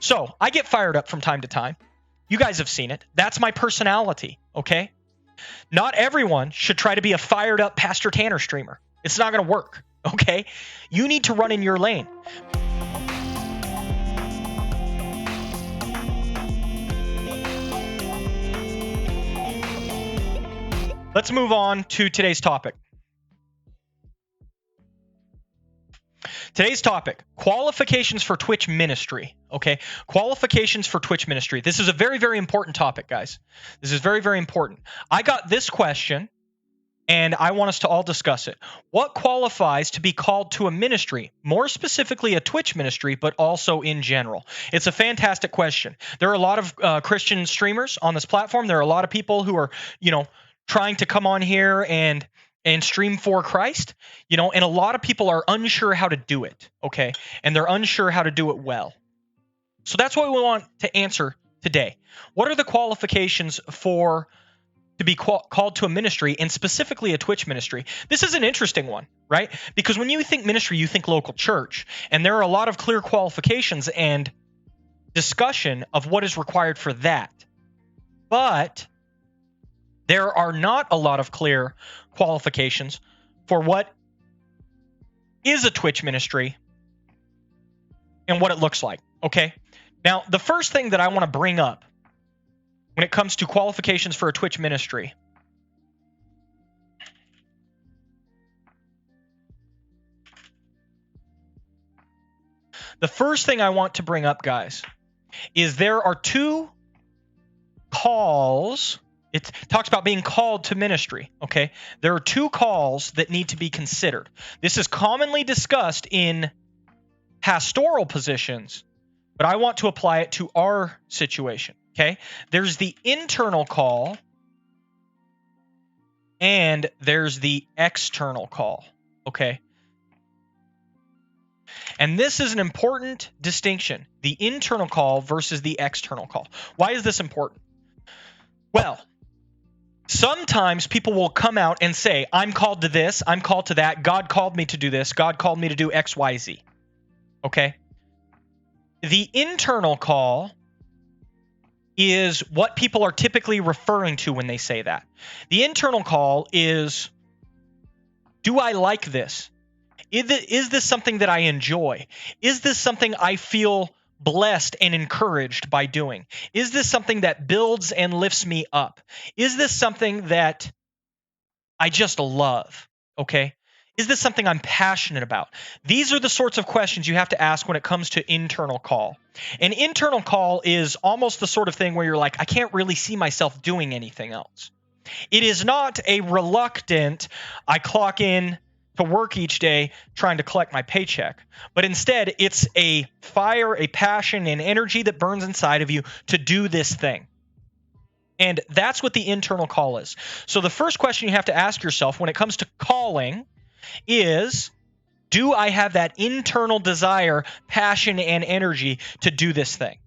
So I get fired up from time to time. You guys have seen it. That's my personality, okay? Not everyone should try to be a fired up Pastor Tanner streamer. It's not going to work, okay? You need to run in your lane. Let's move on to today's topic. Today's topic, qualifications for Twitch ministry, okay? Qualifications for Twitch ministry. This is a very, very important topic, guys. This is very, very important. I got this question, and I want us to all discuss it. What qualifies to be called to a ministry, more specifically a Twitch ministry, but also in general? It's a fantastic question. There are a lot of Christian streamers on this platform. There are a lot of people who are, trying to come on here and stream for Christ, and a lot of people are unsure how to do it, okay? And they're unsure how to do it well. So that's what we want to answer today. What are the qualifications to be called to a ministry, and specifically a Twitch ministry? This is an interesting one, right? Because when you think ministry, you think local church, and there are a lot of clear qualifications and discussion of what is required for that. But there are not a lot of clear qualifications for what is a Twitch ministry and what it looks like, okay? Now, the first thing that I want to bring up when it comes to qualifications for a Twitch ministry is there are two calls. It talks about being called to ministry, okay? There are two calls that need to be considered. This is commonly discussed in pastoral positions, but I want to apply it to our situation, okay? There's the internal call, and there's the external call, okay? And this is an important distinction, the internal call versus the external call. Why is this important? Well, sometimes people will come out and say, I'm called to this, I'm called to that, God called me to do this, God called me to do X, Y, Z. Okay? The internal call is what people are typically referring to when they say that. The internal call is, do I like this? Is this something that I enjoy? Is this something I feel blessed and encouraged by doing? Is this something that builds and lifts me up? Is this something that I just love? Okay? Is this something I'm passionate about? These are the sorts of questions you have to ask when it comes to internal call. An internal call is almost the sort of thing where you're like, I can't really see myself doing anything else. It is not a reluctant, I clock in to work each day trying to collect my paycheck. But instead, it's a fire, a passion, an energy that burns inside of you to do this thing. And that's what the internal call is. So the first question you have to ask yourself when it comes to calling is, do I have that internal desire, passion, and energy to do this thing?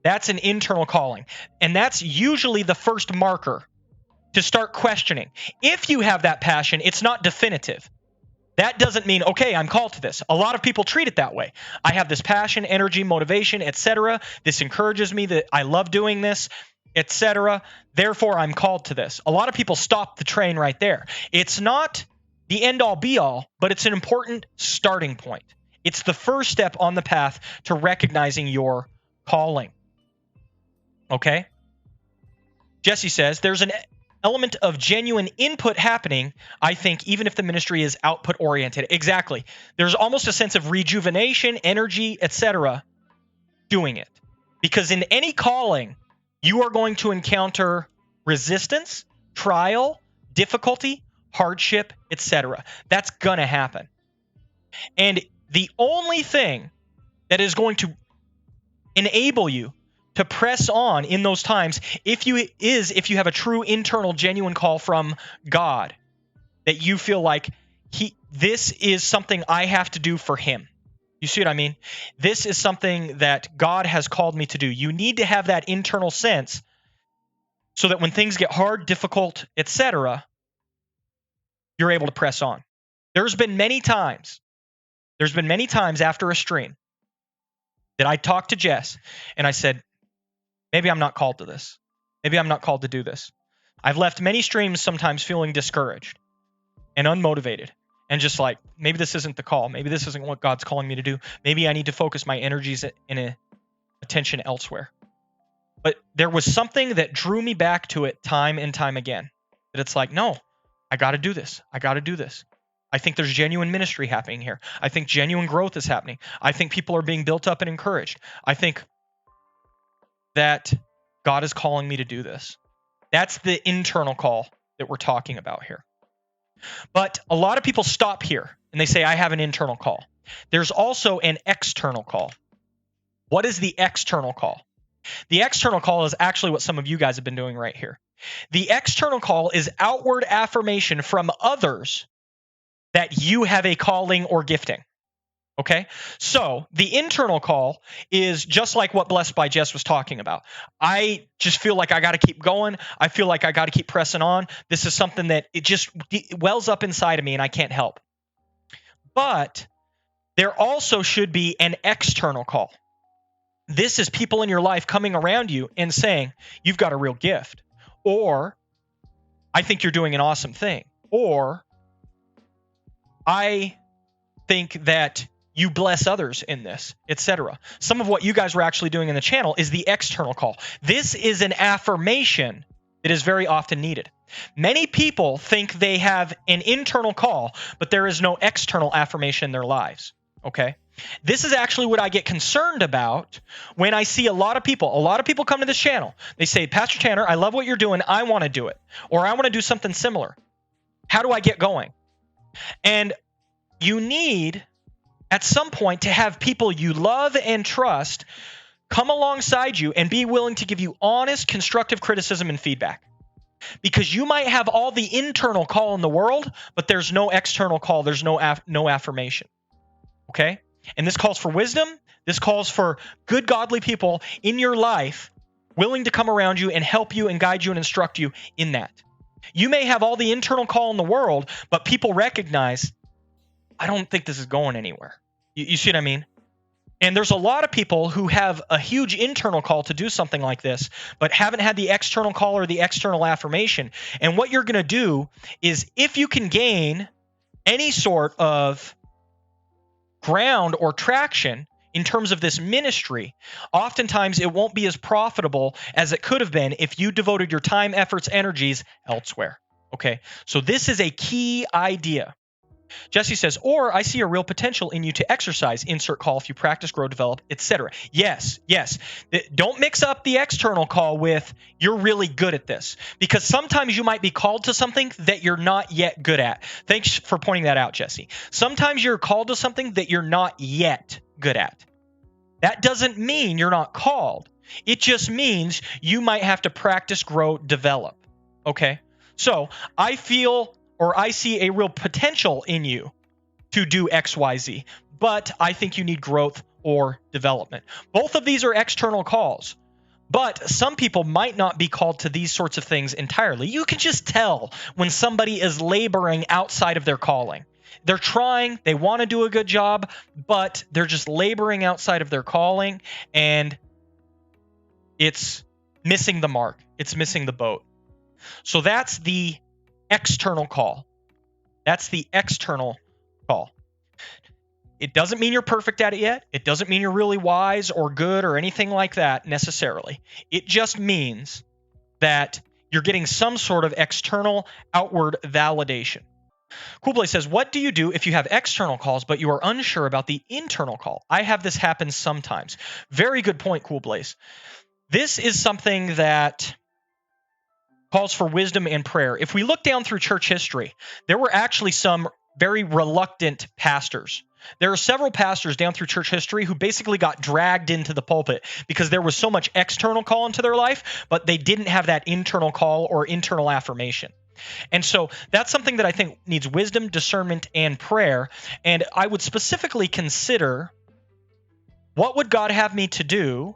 That's an internal calling. And that's usually the first marker to start questioning. If you have that passion, it's not definitive. That doesn't mean, okay, I'm called to this. A lot of people treat it that way. I have this passion, energy, motivation, etc. This encourages me that I love doing this, etc. Therefore, I'm called to this. A lot of people stop the train right there. It's not the end-all be-all, but it's an important starting point. It's the first step on the path to recognizing your calling. Okay? Jesse says, there's an element of genuine input happening, I think, even if the ministry is output oriented. Exactly. There's almost a sense of rejuvenation, energy, etc. doing it. Because in any calling, you are going to encounter resistance, trial, difficulty, hardship, etc. That's going to happen. And the only thing that is going to enable you to press on in those times if you have a true internal genuine call from God, that you feel like this is something I have to do for him. You see what I mean? This is something that God has called me to do. You need to have that internal sense so that when things get hard, difficult, etc., you're able to press on. There's been many times after a stream that I talked to Jess and I said, maybe I'm not called to this. Maybe I'm not called to do this. I've left many streams sometimes feeling discouraged and unmotivated and just like, maybe this isn't the call. Maybe this isn't what God's calling me to do. Maybe I need to focus my energies and attention elsewhere. But there was something that drew me back to it time and time again. That it's like, no, I got to do this. I got to do this. I think there's genuine ministry happening here. I think genuine growth is happening. I think people are being built up and encouraged. I think that God is calling me to do this. That's the internal call that we're talking about here. But a lot of people stop here and they say, I have an internal call. There's also an external call. What is the external call? The external call is actually what some of you guys have been doing right here. The external call is outward affirmation from others that you have a calling or gifting. Okay? So the internal call is just like what Blessed by Jess was talking about. I just feel like I got to keep going. I feel like I got to keep pressing on. This is something that it just wells up inside of me and I can't help. But there also should be an external call. This is people in your life coming around you and saying, you've got a real gift. Or, I think you're doing an awesome thing. Or, I think that you bless others in this, etc. Some of what you guys were actually doing in the channel is the external call. This is an affirmation that is very often needed. Many people think they have an internal call, but there is no external affirmation in their lives. Okay? This is actually what I get concerned about when I see a lot of people come to this channel. They say, Pastor Tanner, I love what you're doing. I want to do it. Or I want to do something similar. How do I get going? And you need, at some point, to have people you love and trust come alongside you and be willing to give you honest, constructive criticism and feedback. Because you might have all the internal call in the world, but there's no external call. There's no affirmation. Okay? And this calls for wisdom. This calls for good, godly people in your life willing to come around you and help you and guide you and instruct you in that. You may have all the internal call in the world, but people recognize, I don't think this is going anywhere. You see what I mean? And there's a lot of people who have a huge internal call to do something like this, but haven't had the external call or the external affirmation. And what you're going to do is, if you can gain any sort of ground or traction in terms of this ministry, oftentimes it won't be as profitable as it could have been if you devoted your time, efforts, energies elsewhere. Okay, so this is a key idea. Jesse says, or I see a real potential in you to exercise, insert call if you practice, grow, develop, etc. Yes. Don't mix up the external call with you're really good at this, because sometimes you might be called to something that you're not yet good at. Thanks for pointing that out, Jesse. Sometimes you're called to something that you're not yet good at. That doesn't mean you're not called. It just means you might have to practice, grow, develop. Okay? So I feel, or I see a real potential in you to do X, Y, Z, but I think you need growth or development. Both of these are external calls, but some people might not be called to these sorts of things entirely. You can just tell when somebody is laboring outside of their calling. They're trying, they want to do a good job, but they're just laboring outside of their calling, and it's missing the mark. It's missing the boat. So that's the external call. That's the external call. It doesn't mean you're perfect at it yet. It doesn't mean you're really wise or good or anything like that necessarily. It just means that you're getting some sort of external outward validation. Coolblay says, what do you do if you have external calls, but you are unsure about the internal call? I have this happen sometimes. Very good point, Coolblaze. This is something that calls for wisdom and prayer. If we look down through church history, there were actually some very reluctant pastors. There are several pastors down through church history who basically got dragged into the pulpit because there was so much external call into their life, but they didn't have that internal call or internal affirmation. And so that's something that I think needs wisdom, discernment, and prayer. And I would specifically consider, what would God have me to do,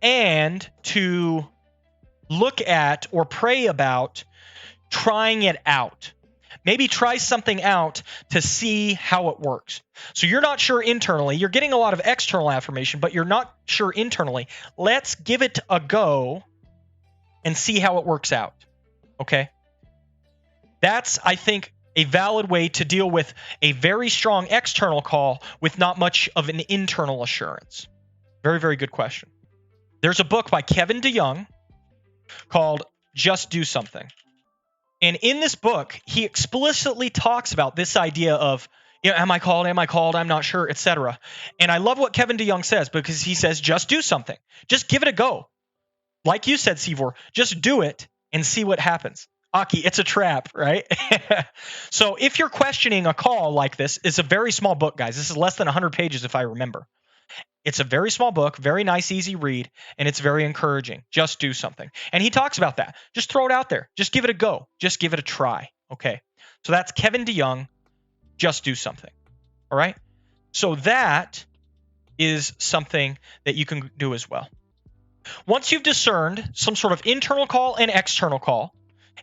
and to look at or pray about trying it out. Maybe try something out to see how it works. So you're not sure internally. You're getting a lot of external affirmation, but you're not sure internally. Let's give it a go and see how it works out. Okay? That's, I think, a valid way to deal with a very strong external call with not much of an internal assurance. Very, very good question. There's a book by Kevin DeYoung called Just Do Something. And in this book, he explicitly talks about this idea of, am I called? Am I called? I'm not sure, etc. And I love what Kevin DeYoung says, because he says, just do something. Just give it a go. Like you said, Sivor, just do it and see what happens. Aki, it's a trap, right? So if you're questioning a call like this, it's a very small book, guys. This is less than 100 pages, if I remember. It's a very small book, very nice, easy read, and it's very encouraging. Just do something. And he talks about that. Just throw it out there. Just give it a go. Just give it a try. Okay. So that's Kevin DeYoung. Just do something. All right. So that is something that you can do as well. Once you've discerned some sort of internal call and external call,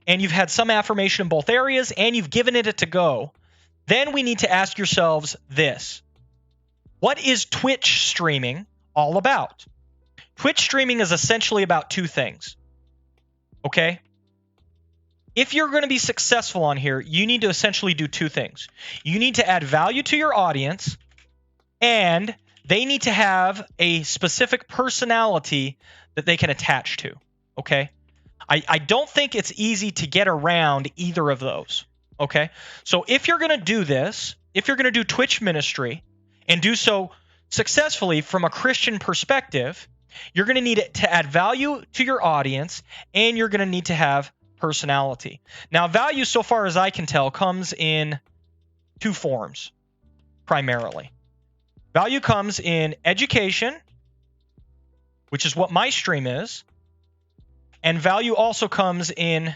and you've had some affirmation in both areas, and you've given it a go, then we need to ask yourselves this. What is Twitch streaming all about? Twitch streaming is essentially about two things. Okay? If you're going to be successful on here, you need to essentially do two things. You need to add value to your audience, and they need to have a specific personality that they can attach to. Okay? I don't think it's easy to get around either of those. Okay? So if you're going to do this, if you're going to do Twitch ministry and do so successfully from a Christian perspective, you're going to need to add value to your audience, and you're going to need to have personality. Now, value, so far as I can tell, comes in two forms, primarily. Value comes in education, which is what my stream is, and value also comes in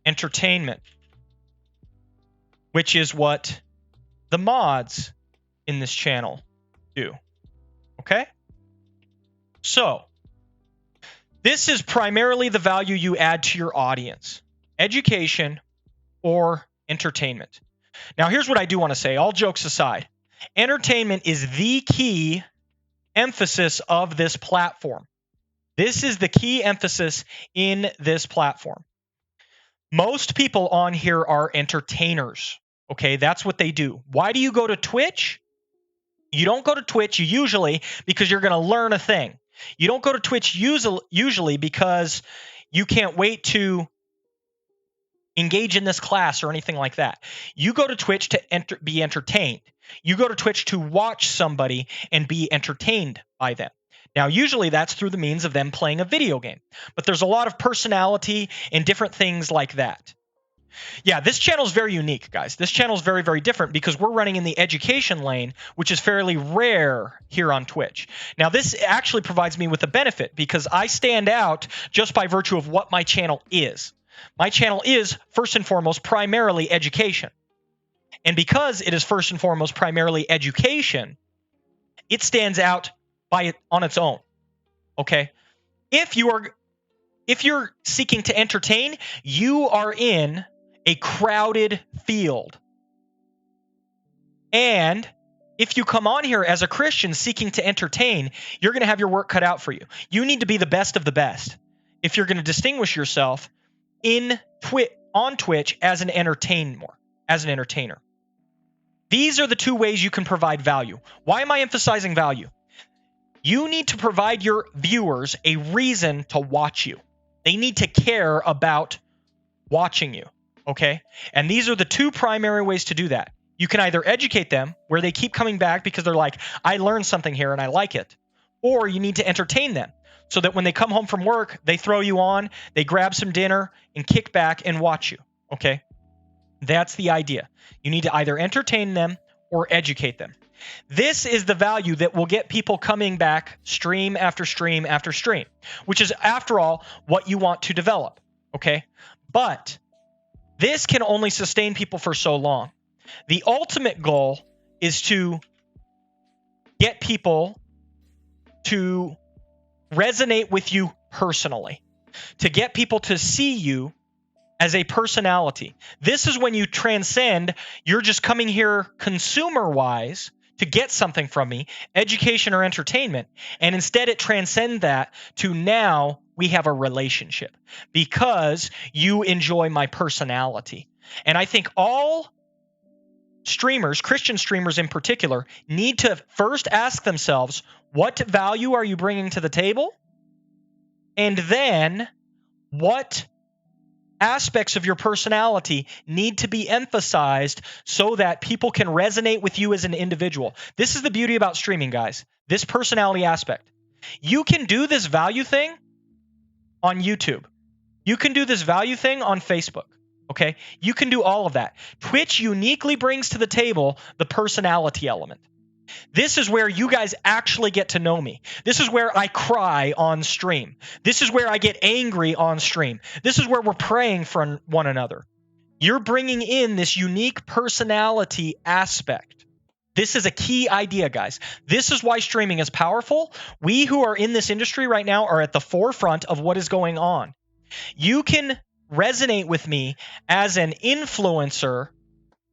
entertainment, which is what the mods in this channel do. Okay? So, this is primarily the value you add to your audience: education or entertainment. Now, here's what I do want to say, all jokes aside. Entertainment is the key emphasis of this platform. This is the key emphasis in this platform. Most people on here are entertainers. Okay, that's what they do. Why do you go to Twitch? You don't go to Twitch usually because you're going to learn a thing. You don't go to Twitch usually because you can't wait to engage in this class or anything like that. You go to Twitch to be entertained. You go to Twitch to watch somebody and be entertained by them. Now, usually that's through the means of them playing a video game, but there's a lot of personality and different things like that. Yeah, this channel is very unique, guys. This channel is very, very different because we're running in the education lane, which is fairly rare here on Twitch. Now, this actually provides me with a benefit because I stand out just by virtue of what my channel is. My channel is, first and foremost, primarily education. And because it is first and foremost primarily education, it stands out on its own. Okay? If you're seeking to entertain, you are in a crowded field. And if you come on here as a Christian seeking to entertain, you're going to have your work cut out for you. You need to be the best of the best if you're going to distinguish yourself on Twitch as an entertainer. These are the two ways you can provide value. Why am I emphasizing value? You need to provide your viewers a reason to watch you. They need to care about watching you, okay? And these are the two primary ways to do that. You can either educate them, where they keep coming back because they're like, I learned something here and I like it. Or you need to entertain them so that when they come home from work, they throw you on, they grab some dinner and kick back and watch you, okay? That's the idea. You need to either entertain them or educate them. This is the value that will get people coming back stream after stream after stream, which is, after all, what you want to develop, okay? But this can only sustain people for so long. The ultimate goal is to get people to resonate with you personally, to get people to see you as a personality. This is when you transcend, you're just coming here consumer-wise to get something from me, education or entertainment, and instead it transcends that to now we have a relationship because you enjoy my personality. And I think all streamers, Christian streamers in particular, need to first ask themselves, what value are you bringing to the table? And then what aspects of your personality need to be emphasized so that people can resonate with you as an individual. This is the beauty about streaming, guys. This personality aspect. You can do this value thing on YouTube. You can do this value thing on Facebook. Okay? You can do all of that. Twitch uniquely brings to the table the personality element. This is where you guys actually get to know me. This is where I cry on stream. This is where I get angry on stream. This is where we're praying for one another. You're bringing in this unique personality aspect. This is a key idea, guys. This is why streaming is powerful. We who are in this industry right now are at the forefront of what is going on. You can resonate with me as an influencer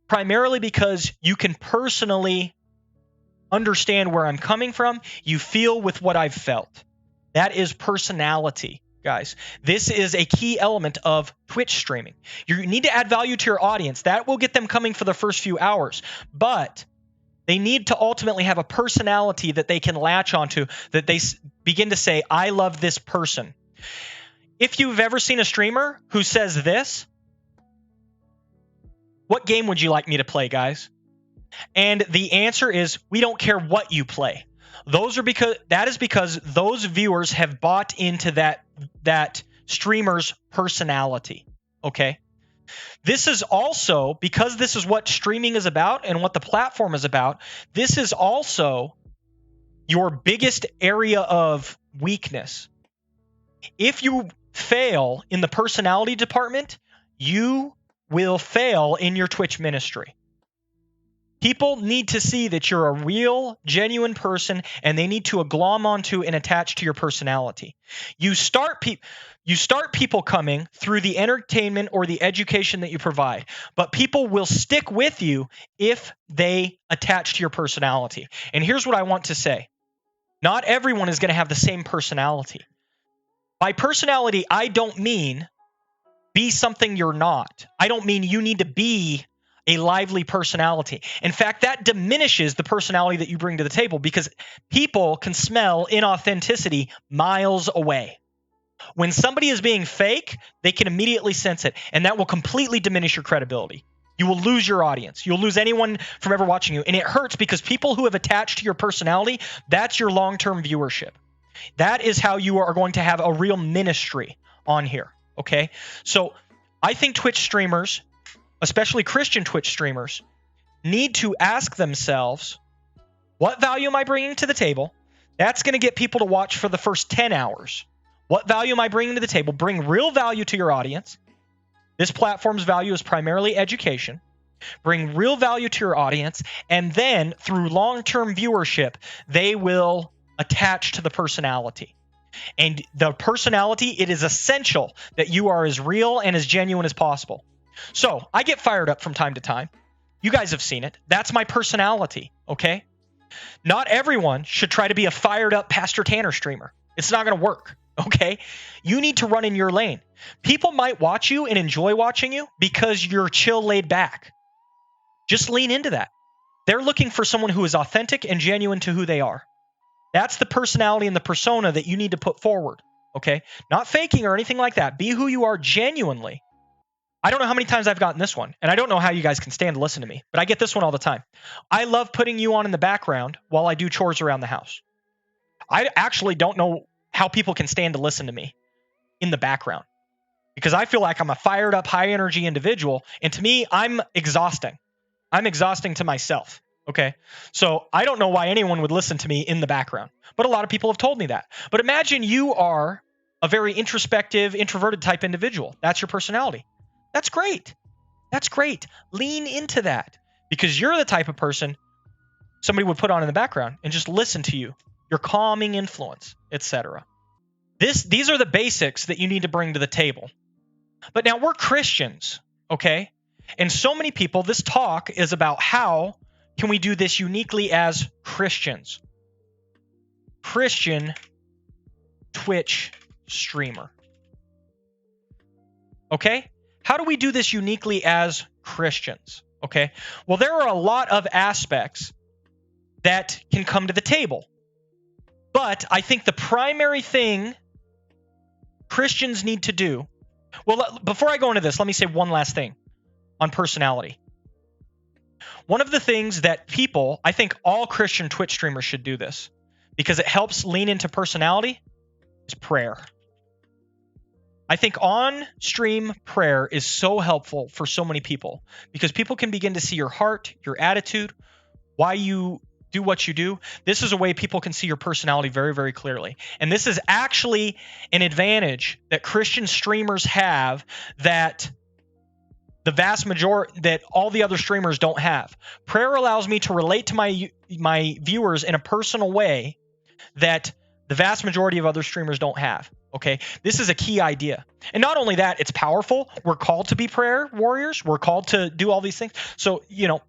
primarily because you can personally understand where I'm coming from. You feel with what I've felt. That is personality, guys. This is a key element of Twitch streaming. You need to add value to your audience. That will get them coming for the first few hours. But they need to ultimately have a personality that they can latch onto, that they begin to say, I love this person. If you've ever seen a streamer who says this, what game would you like me to play, guys? And the answer is, we don't care what you play. That is because those viewers have bought into that streamer's personality. Okay? This is also, because this is what streaming is about and what the platform is about, this is also your biggest area of weakness. If you fail in the personality department, you will fail in your Twitch ministry. People need to see that you're a real, genuine person, and they need to glom onto and attach to your personality. You start people coming through the entertainment or the education that you provide, but people will stick with you if they attach to your personality. And here's what I want to say. Not everyone is going to have the same personality. By personality, I don't mean be something you're not. I don't mean you need to be a lively personality. In fact, that diminishes the personality that you bring to the table because people can smell inauthenticity miles away. When somebody is being fake, they can immediately sense it, and that will completely diminish your credibility. You will lose your audience. You'll lose anyone from ever watching you, and it hurts because people who have attached to your personality, that's your long-term viewership. That is how you are going to have a real ministry on here, okay? So I think Twitch streamers, especially Christian Twitch streamers, need to ask themselves, what value am I bringing to the table? That's going to get people to watch for the first 10 hours. What value am I bringing to the table? Bring real value to your audience. This platform's value is primarily education. Bring real value to your audience, and then through long-term viewership, they will attach to the personality. And the personality, it is essential that you are as real and as genuine as possible. So I get fired up from time to time. You guys have seen it. That's my personality, okay? Not everyone should try to be a fired up Pastor Tanner streamer. It's not going to work, okay? You need to run in your lane. People might watch you and enjoy watching you because you're chill, laid back. Just lean into that. They're looking for someone who is authentic and genuine to who they are. That's the personality and the persona that you need to put forward, okay? Not faking or anything like that. Be who you are genuinely. I don't know how many times I've gotten this one, and I don't know how you guys can stand to listen to me, but I get this one all the time. I love putting you on in the background while I do chores around the house. I actually don't know how people can stand to listen to me in the background because I feel like I'm a fired up, high energy individual, and to me, I'm exhausting. I'm exhausting to myself, okay? So I don't know why anyone would listen to me in the background, but a lot of people have told me that. But imagine you are a very introspective, introverted type individual. That's your personality. That's great. That's great. Lean into that because you're the type of person somebody would put on in the background and just listen to you, your calming influence, etc. These are the basics that you need to bring to the table. But now we're Christians, okay? And so many people, this talk is about how can we do this uniquely as Christians. Christian Twitch streamer. Okay? How do we do this uniquely as Christians? Okay? Well, there are a lot of aspects that can come to the table. But I think the primary thing Christians need to do, well, before I go into this, let me say one last thing on personality. One of the things that people, I think all Christian Twitch streamers should do this because it helps lean into personality, is prayer. I think on-stream prayer is so helpful for so many people because people can begin to see your heart, your attitude, why you do what you do. This is a way people can see your personality very, very clearly. And this is actually an advantage that Christian streamers have that the vast majority, that all the other streamers don't have. Prayer allows me to relate to my viewers in a personal way that the vast majority of other streamers don't have. Okay, this is a key idea. And not only that, it's powerful. We're called to be prayer warriors. We're called to do all these things. So,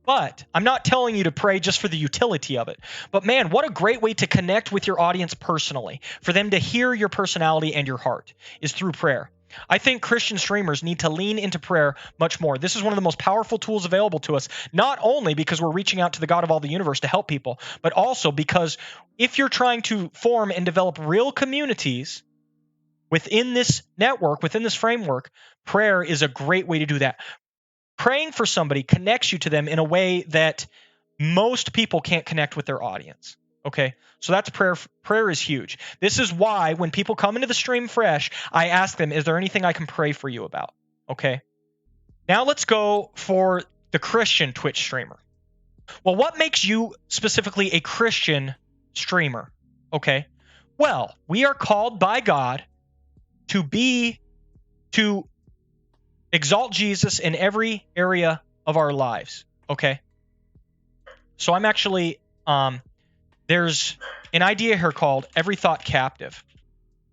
but I'm not telling you to pray just for the utility of it. But man, what a great way to connect with your audience personally, for them to hear your personality and your heart, is through prayer. I think Christian streamers need to lean into prayer much more. This is one of the most powerful tools available to us, not only because we're reaching out to the God of all the universe to help people, but also because if you're trying to form and develop real communities within this network, within this framework, prayer is a great way to do that. Praying for somebody connects you to them in a way that most people can't connect with their audience. Okay, so that's prayer. Prayer is huge. This is why when people come into the stream fresh, I ask them, is there anything I can pray for you about? Okay, now let's go for the Christian Twitch streamer. Well, what makes you specifically a Christian streamer? Okay, well, we are called by God to exalt Jesus in every area of our lives. Okay, so I'm actually there's an idea here called every thought captive.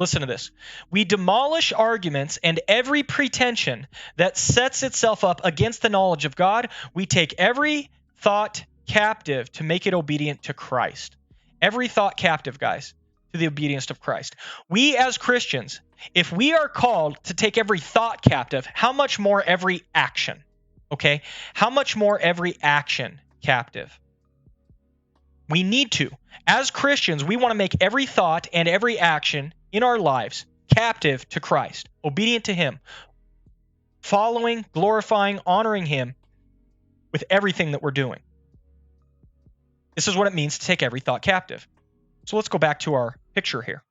Listen to this. We demolish arguments and every pretension that sets itself up against the knowledge of God. We take every thought captive to make it obedient to Christ. Every thought captive, guys, to the obedience of Christ. We as Christians, if we are called to take every thought captive, how much more every action? Okay? How much more every action captive? We need to. As Christians, we want to make every thought and every action in our lives captive to Christ, obedient to Him, following, glorifying, honoring Him with everything that we're doing. This is what it means to take every thought captive. So let's go back to our picture here.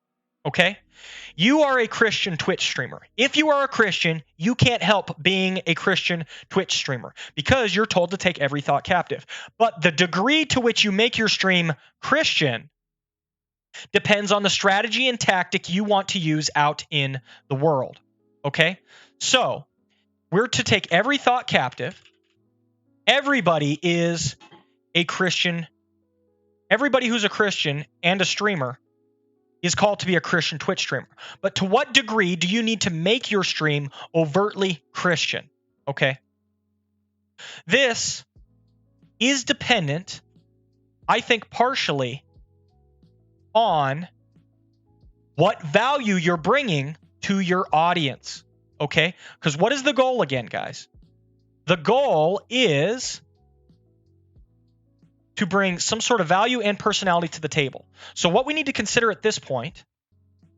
Okay? You are a Christian Twitch streamer. If you are a Christian, you can't help being a Christian Twitch streamer because you're told to take every thought captive. But the degree to which you make your stream Christian depends on the strategy and tactic you want to use out in the world. Okay? So, we're to take every thought captive. Everybody is a Christian. Everybody who's a Christian and a streamer is called to be a Christian Twitch streamer. But to what degree do you need to make your stream overtly Christian? Okay? This is dependent, I think, partially on what value you're bringing to your audience. Okay? Because what is the goal again, guys? The goal is to bring some sort of value and personality to the table. So what we need to consider at this point,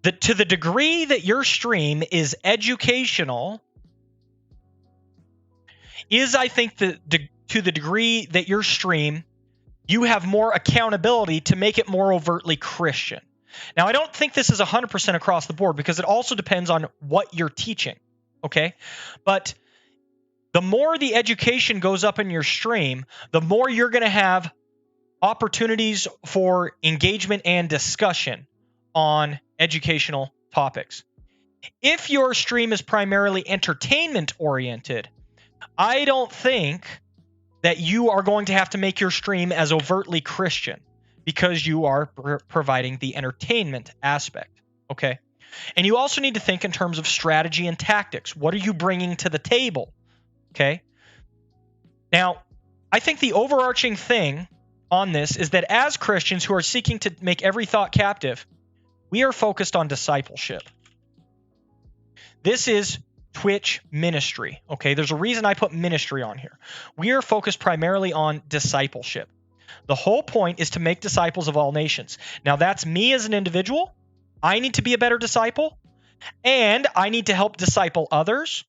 that to the degree that your stream is educational, is I think to the degree that your stream, you have more accountability to make it more overtly Christian. Now, I don't think this is 100% across the board because it also depends on what you're teaching, okay? But the more the education goes up in your stream, the more you're going to have opportunities for engagement and discussion on educational topics. If your stream is primarily entertainment oriented, I don't think that you are going to have to make your stream as overtly Christian because you are providing the entertainment aspect. Okay. And you also need to think in terms of strategy and tactics. What are you bringing to the table? Okay. Now, I think the overarching thing on this is that as Christians who are seeking to make every thought captive, we are focused on discipleship. This is Twitch ministry. Okay. There's a reason I put ministry on here. We are focused primarily on discipleship. The whole point is to make disciples of all nations. Now, that's me as an individual. I need to be a better disciple, and I need to help disciple others,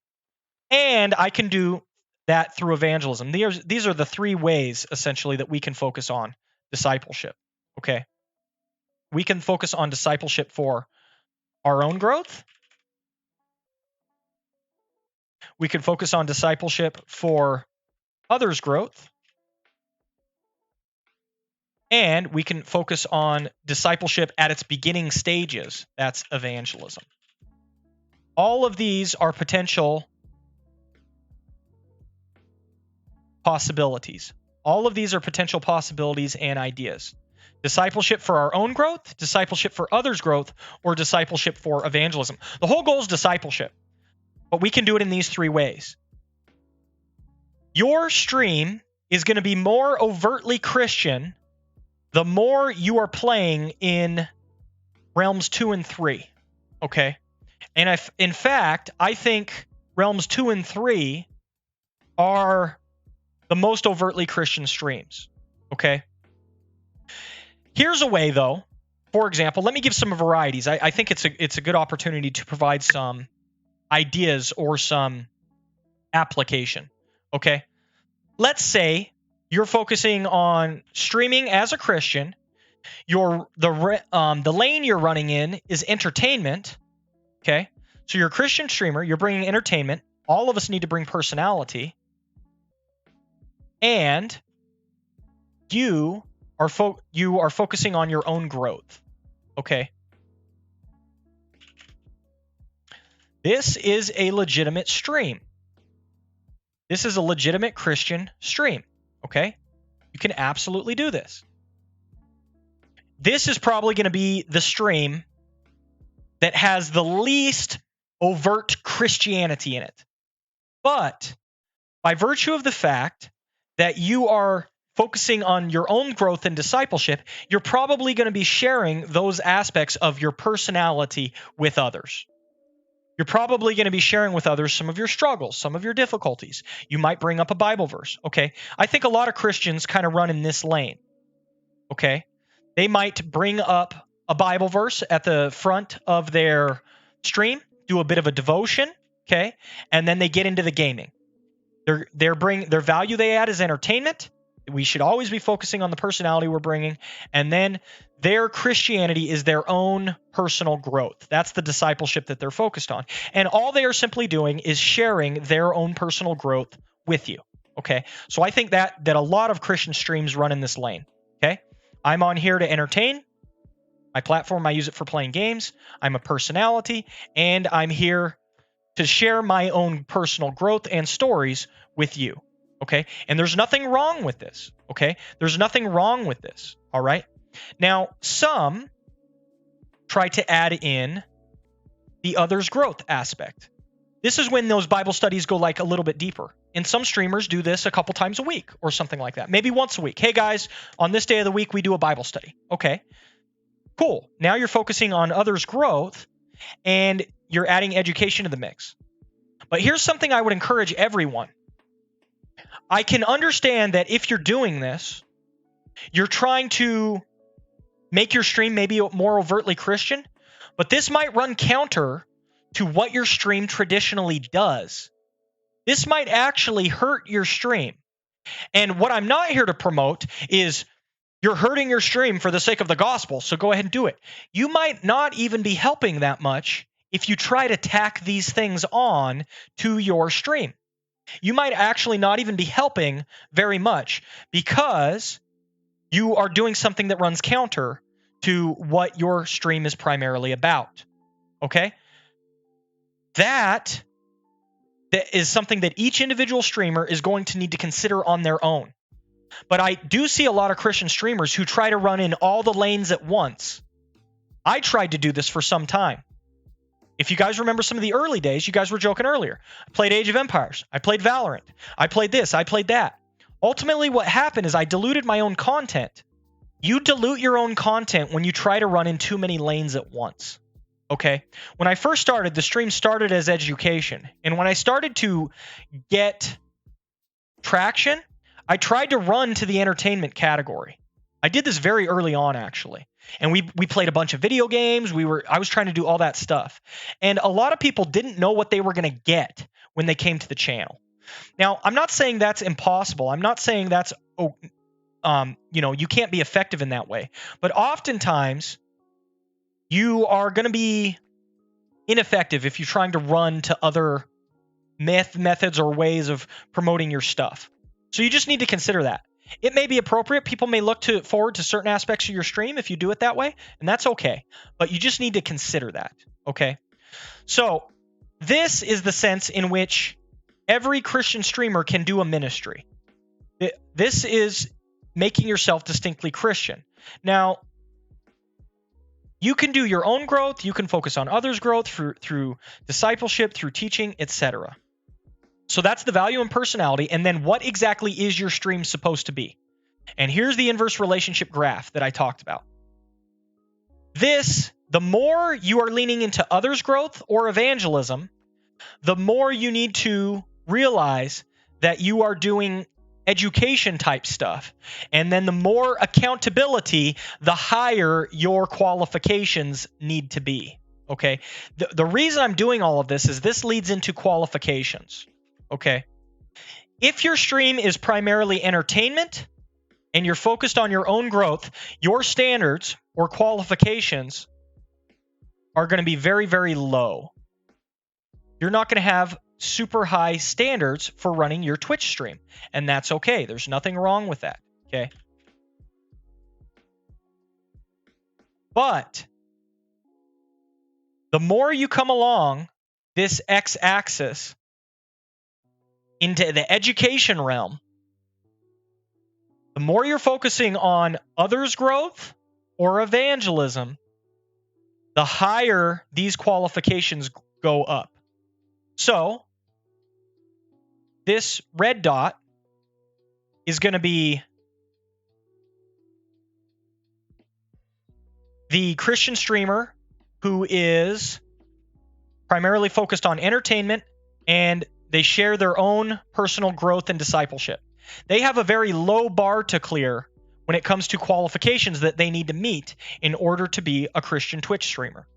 and I can do that through evangelism. These are the three ways, essentially, that we can focus on discipleship. Okay. We can focus on discipleship for our own growth. We can focus on discipleship for others' growth. And we can focus on discipleship at its beginning stages. That's evangelism. All of these are potential possibilities. All of these are potential possibilities and ideas. Discipleship for our own growth, discipleship for others' growth, or discipleship for evangelism. The whole goal is discipleship, but we can do it in these three ways. Your stream is going to be more overtly Christian the more you are playing in realms 2 and 3, okay? And in fact, I think realms 2 and 3 are the most overtly Christian streams, okay? Here's a way, though. For example, let me give some varieties. I think it's a good opportunity to provide some ideas or some application, okay? Let's say you're focusing on streaming as a Christian. The lane you're running in is entertainment. Okay, so you're a Christian streamer. You're bringing entertainment. All of us need to bring personality, and you are focusing on your own growth. Okay, this is a legitimate stream. This is a legitimate Christian stream. Okay, you can absolutely do this. This is probably going to be the stream that has the least overt Christianity in it. But by virtue of the fact that you are focusing on your own growth and discipleship, you're probably going to be sharing those aspects of your personality with others. You're probably going to be sharing with others some of your struggles, some of your difficulties. You might bring up a Bible verse, okay? I think a lot of Christians kind of run in this lane, okay? They might bring up a Bible verse at the front of their stream, do a bit of a devotion, okay? And then they get into the gaming. Their value they add is entertainment. We should always be focusing on the personality we're bringing. And then their Christianity is their own personal growth. That's the discipleship that they're focused on. And all they are simply doing is sharing their own personal growth with you. Okay. So I think that a lot of Christian streams run in this lane. Okay. I'm on here to entertain. My platform, I use it for playing games. I'm a personality, and I'm here to share my own personal growth and stories with you. Okay. And there's nothing wrong with this. Okay. There's nothing wrong with this. All right. Now, some try to add in the others' growth aspect. This is when those Bible studies go like a little bit deeper. And some streamers do this a couple times a week or something like that. Maybe once a week. Hey guys, on this day of the week, we do a Bible study. Okay. Cool. Now you're focusing on others' growth and you're adding education to the mix. But here's something I would encourage everyone. I can understand that if you're doing this, you're trying to make your stream maybe more overtly Christian, but this might run counter to what your stream traditionally does. This might actually hurt your stream. And what I'm not here to promote is you're hurting your stream for the sake of the gospel, so go ahead and do it. You might not even be helping that much if you try to tack these things on to your stream. You might actually not even be helping very much because you are doing something that runs counter to what your stream is primarily about. Okay? That is something that each individual streamer is going to need to consider on their own. But I do see a lot of Christian streamers who try to run in all the lanes at once. I tried to do this for some time. If you guys remember some of the early days, you guys were joking earlier. I played Age of Empires. I played Valorant. I played this. I played that. Ultimately, what happened is I diluted my own content. You dilute your own content when you try to run in too many lanes at once. Okay? When I first started, the stream started as education. And when I started to get traction, I tried to run to the entertainment category. I did this very early on, actually. And we played a bunch of video games. I was trying to do all that stuff. And a lot of people didn't know what they were going to get when they came to the channel. Now, I'm not saying that's impossible. I'm not saying that's you can't be effective in that way. But oftentimes, you are going to be ineffective if you're trying to run to other methods or ways of promoting your stuff. So you just need to consider that. It may be appropriate. People may look forward to certain aspects of your stream if you do it that way, and that's okay. But you just need to consider that, okay? So this is the sense in which every Christian streamer can do a ministry. This is making yourself distinctly Christian. Now, you can do your own growth. You can focus on others' growth through discipleship, through teaching, etc. So that's the value and personality. And then what exactly is your stream supposed to be? And here's the inverse relationship graph that I talked about. The more you are leaning into others' growth or evangelism, the more you need to realize that you are doing education type stuff. And then the more accountability, the higher your qualifications need to be. Okay. The reason I'm doing all of this is this leads into qualifications. Okay. If your stream is primarily entertainment and you're focused on your own growth, your standards or qualifications are going to be very, very low. You're not going to have super high standards for running your Twitch stream, and that's okay. There's nothing wrong with that. Okay. But the more you come along this x-axis into the education realm, the more you're focusing on others' growth or evangelism, the higher these qualifications go up. So this red dot is going to be the Christian streamer who is primarily focused on entertainment, and they share their own personal growth and discipleship. They have a very low bar to clear when it comes to qualifications that they need to meet in order to be a Christian Twitch streamer.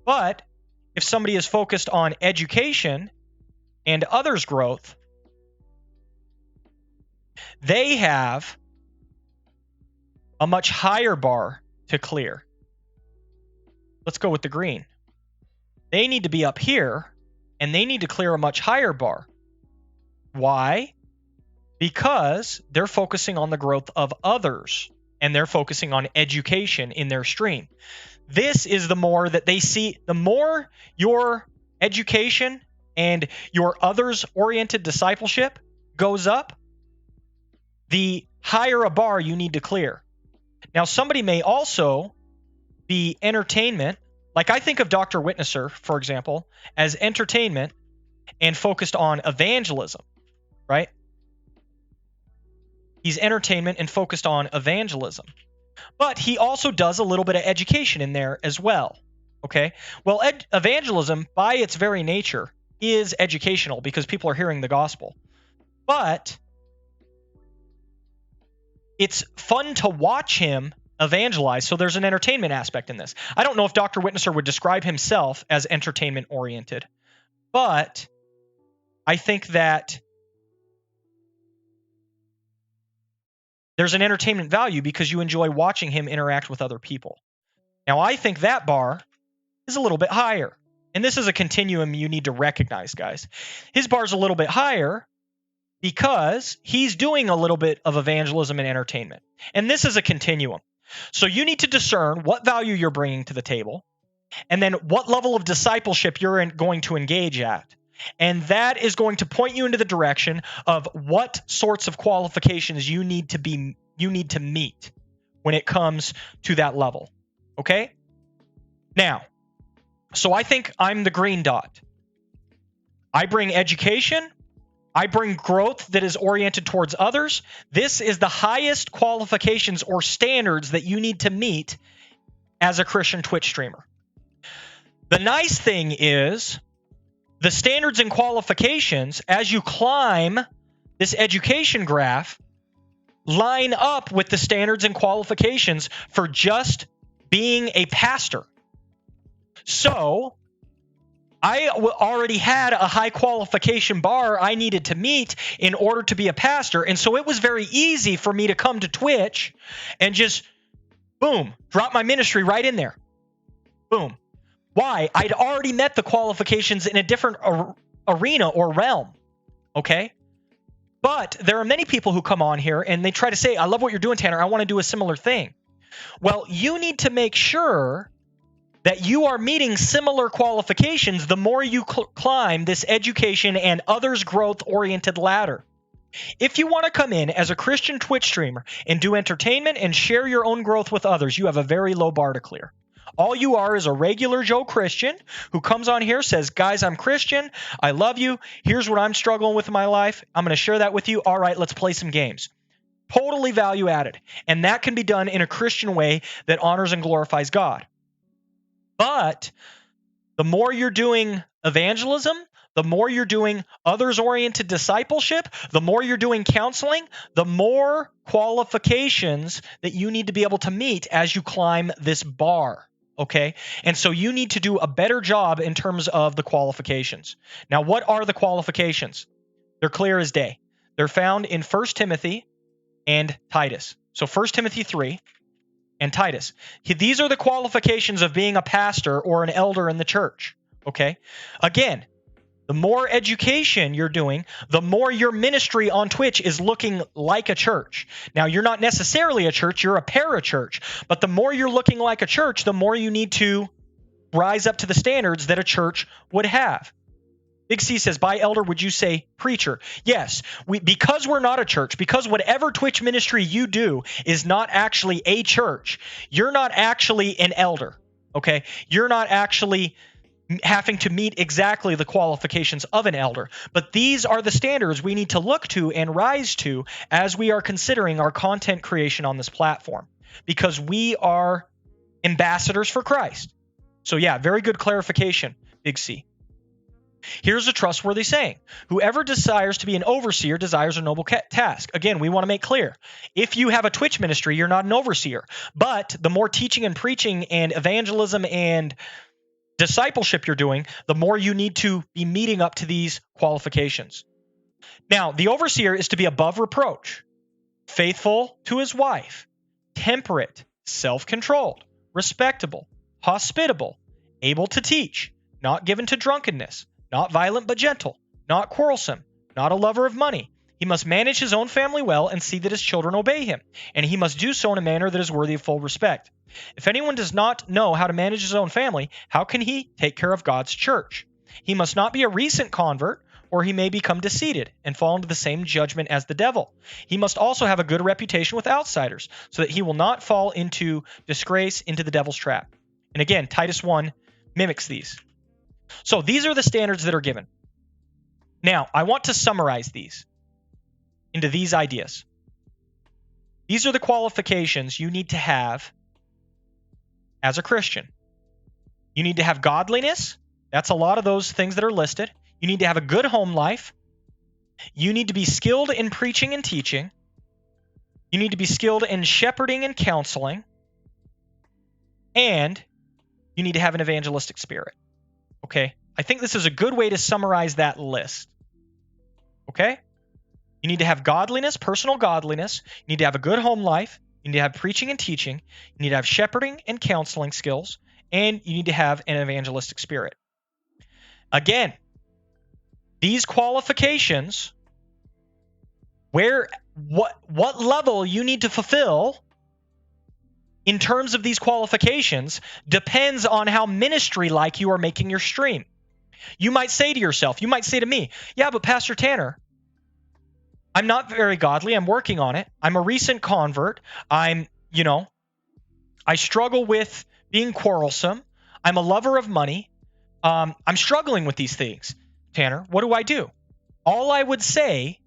But if somebody is focused on education and others' growth, they have a much higher bar to clear. Let's go with the green. They need to be up here, and they need to clear a much higher bar. Why? Because they're focusing on the growth of others, and they're focusing on education in their stream. This is the more that they see, the more your education and your others-oriented discipleship goes up, the higher a bar you need to clear. Now, somebody may also be entertainment. Like I think of Dr. Witnesser, for example, as entertainment and focused on evangelism, right? He's entertainment and focused on evangelism. But he also does a little bit of education in there as well, okay? Well, evangelism, by its very nature, is educational because people are hearing the gospel. But it's fun to watch him evangelize, so there's an entertainment aspect in this. I don't know if Dr. Witnesser would describe himself as entertainment-oriented, but I think that there's an entertainment value because you enjoy watching him interact with other people. Now, I think that bar is a little bit higher, and this is a continuum you need to recognize, guys. His bar's a little bit higher because he's doing a little bit of evangelism and entertainment, and this is a continuum. So you need to discern what value you're bringing to the table, and then what level of discipleship you're going to engage at. And that is going to point you into the direction of what sorts of qualifications you need to meet when it comes to that level. Okay? Now, So I think I'm the green dot. I bring education. I bring growth that is oriented towards others. This is the highest qualifications or standards that you need to meet as a Christian Twitch streamer. The nice thing is the standards and qualifications, as you climb this education graph, line up with the standards and qualifications for just being a pastor. So I already had a high qualification bar I needed to meet in order to be a pastor. And so it was very easy for me to come to Twitch and just, boom, drop my ministry right in there. Boom. Why? I'd already met the qualifications in a different arena or realm. Okay? But there are many people who come on here and they try to say, I love what you're doing, Tanner. I want to do a similar thing. Well, you need to make sure that you are meeting similar qualifications the more you climb this education and others growth-oriented ladder. If you want to come in as a Christian Twitch streamer and do entertainment and share your own growth with others, you have a very low bar to clear. All you are is a regular Joe Christian who comes on here, says, guys, I'm Christian. I love you. Here's what I'm struggling with in my life. I'm going to share that with you. All right, let's play some games. Totally value added. And that can be done in a Christian way that honors and glorifies God. But the more you're doing evangelism, the more you're doing others-oriented discipleship, the more you're doing counseling, the more qualifications that you need to be able to meet as you climb this bar, okay? And so you need to do a better job in terms of the qualifications. Now, what are the qualifications? They're clear as day. They're found in 1 Timothy and Titus. So 1 Timothy 3 and Titus. These are the qualifications of being a pastor or an elder in the church, okay? Again, the more education you're doing, the more your ministry on Twitch is looking like a church. Now, you're not necessarily a church, you're a parachurch, but the more you're looking like a church, the more you need to rise up to the standards that a church would have. Big C says, by elder, would you say preacher? Yes, because we're not a church, because whatever Twitch ministry you do is not actually a church, you're not actually an elder, okay? You're not actually having to meet exactly the qualifications of an elder. But these are the standards we need to look to and rise to as we are considering our content creation on this platform, because we are ambassadors for Christ. So yeah, very good clarification, Big C. Here's a trustworthy saying. Whoever desires to be an overseer desires a noble task. Again, we want to make clear. If you have a Twitch ministry, you're not an overseer. But the more teaching and preaching and evangelism and discipleship you're doing, the more you need to be meeting up to these qualifications. Now, the overseer is to be above reproach, faithful to his wife, temperate, self-controlled, respectable, hospitable, able to teach, not given to drunkenness, not violent but gentle, not quarrelsome, not a lover of money. He must manage his own family well and see that his children obey him, and he must do so in a manner that is worthy of full respect. If anyone does not know how to manage his own family, how can he take care of God's church? He must not be a recent convert, or he may become deceived and fall into the same judgment as the devil. He must also have a good reputation with outsiders, so that he will not fall into disgrace, into the devil's trap. And again, Titus 1 mimics these. So these are the standards that are given. Now, I want to summarize these into these ideas. These are the qualifications you need to have as a Christian. You need to have godliness. That's a lot of those things that are listed. You need to have a good home life. You need to be skilled in preaching and teaching. You need to be skilled in shepherding and counseling. And you need to have an evangelistic spirit. Okay? I think this is a good way to summarize that list. Okay? You need to have godliness, personal godliness. You need to have a good home life. You need to have preaching and teaching. You need to have shepherding and counseling skills. And you need to have an evangelistic spirit. Again, these qualifications, what level you need to fulfill in terms of these qualifications depends on how ministry-like you are making your stream. You might say to yourself, you might say to me, yeah, but Pastor Tanner, I'm not very godly. I'm working on it. I'm a recent convert. I struggle with being quarrelsome. I'm a lover of money. I'm struggling with these things, Tanner. What do I do? All I would say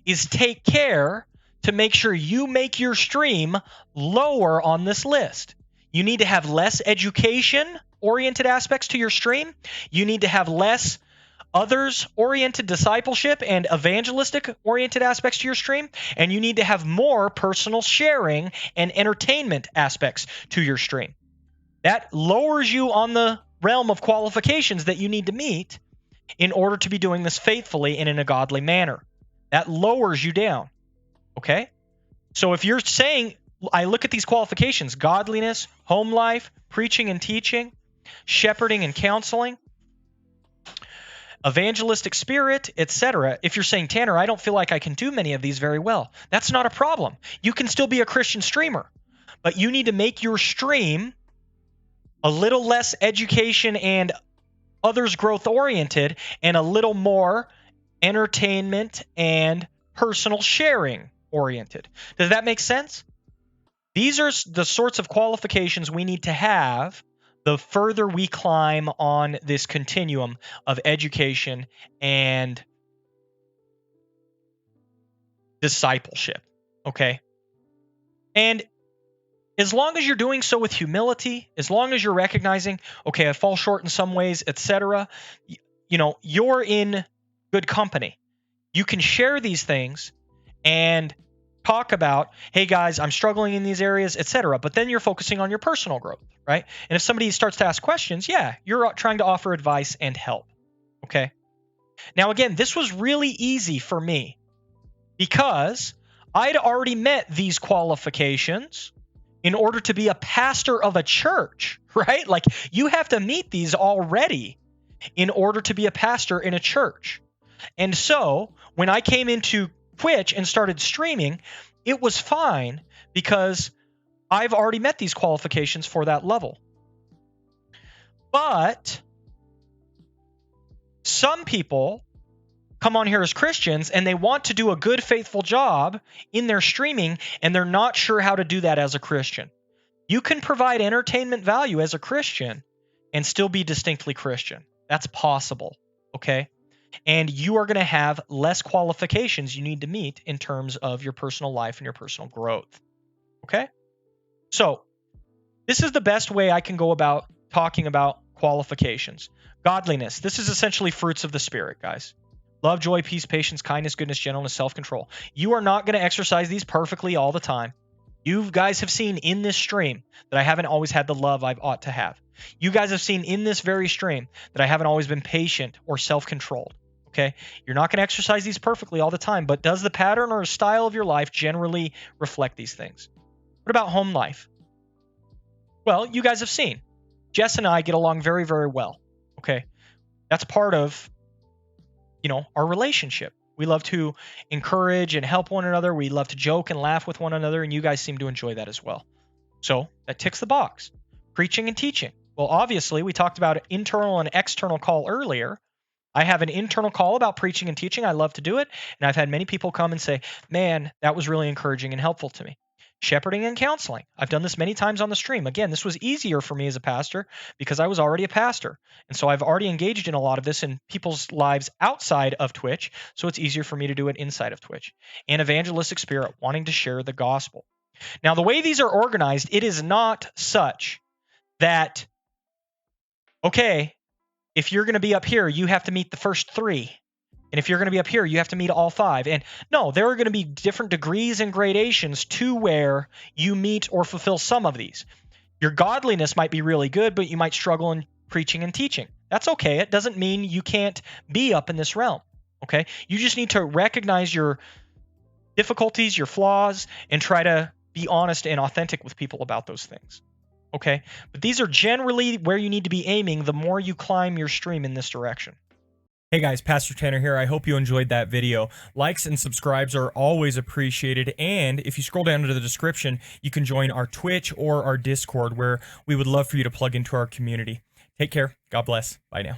is take care to make sure you make your stream lower on this list. You need to have less education-oriented aspects to your stream. You need to have less others-oriented discipleship and evangelistic-oriented aspects to your stream. And you need to have more personal sharing and entertainment aspects to your stream. That lowers you on the realm of qualifications that you need to meet in order to be doing this faithfully and in a godly manner. That lowers you down. Okay? So if you're saying, I look at these qualifications, godliness, home life, preaching and teaching, shepherding and counseling, evangelistic spirit, etc. If you're saying, Tanner, I don't feel like I can do many of these very well, that's not a problem. You can still be a Christian streamer, but you need to make your stream a little less education and others growth oriented and a little more entertainment and personal sharing oriented. Does that make sense? These are the sorts of qualifications we need to have the further we climb on this continuum of education and discipleship. Okay? And as long as you're doing so with humility, as long as you're recognizing, okay, I fall short in some ways, etc., you're in good company. You can share these things and talk about, hey guys, I'm struggling in these areas, etc. But then you're focusing on your personal growth, right? And if somebody starts to ask questions, yeah, you're trying to offer advice and help. Okay. Now, again, this was really easy for me because I'd already met these qualifications in order to be a pastor of a church, right? Like you have to meet these already in order to be a pastor in a church. And so when I came into Twitch and started streaming, it was fine because I've already met these qualifications for that level. But some people come on here as Christians and they want to do a good, faithful job in their streaming, and they're not sure how to do that as a Christian. You can provide entertainment value as a Christian and still be distinctly Christian. That's possible, okay? And you are going to have less qualifications you need to meet in terms of your personal life and your personal growth, okay? So this is the best way I can go about talking about qualifications. Godliness. This is essentially fruits of the Spirit, guys. Love, joy, peace, patience, kindness, goodness, gentleness, self-control. You are not going to exercise these perfectly all the time. You guys have seen in this stream that I haven't always had the love I ought to have. You guys have seen in this very stream that I haven't always been patient or self-controlled. Okay? You're not going to exercise these perfectly all the time, but does the pattern or style of your life generally reflect these things? What about home life? Well, you guys have seen. Jess and I get along very, very well. Okay? That's part of our relationship. We love to encourage and help one another. We love to joke and laugh with one another, and you guys seem to enjoy that as well. So that ticks the box. Preaching and teaching. Well, obviously, we talked about internal and external call earlier. I have an internal call about preaching and teaching. I love to do it, and I've had many people come and say, man, that was really encouraging and helpful to me. Shepherding and counseling. I've done this many times on the stream. Again, this was easier for me as a pastor because I was already a pastor. And so I've already engaged in a lot of this in people's lives outside of Twitch. So it's easier for me to do it inside of Twitch. And evangelistic spirit, wanting to share the gospel. Now, the way these are organized, it is not such that, okay, if you're going to be up here, you have to meet the first 3. And if you're going to be up here, you have to meet all 5. And no, there are going to be different degrees and gradations to where you meet or fulfill some of these. Your godliness might be really good, but you might struggle in preaching and teaching. That's okay. It doesn't mean you can't be up in this realm. Okay? You just need to recognize your difficulties, your flaws, and try to be honest and authentic with people about those things. Okay? But these are generally where you need to be aiming the more you climb your stream in this direction. Hey guys, Pastor Tanner here. I hope you enjoyed that video. Likes and subscribes are always appreciated. And if you scroll down to the description, you can join our Twitch or our Discord where we would love for you to plug into our community. Take care. God bless. Bye now.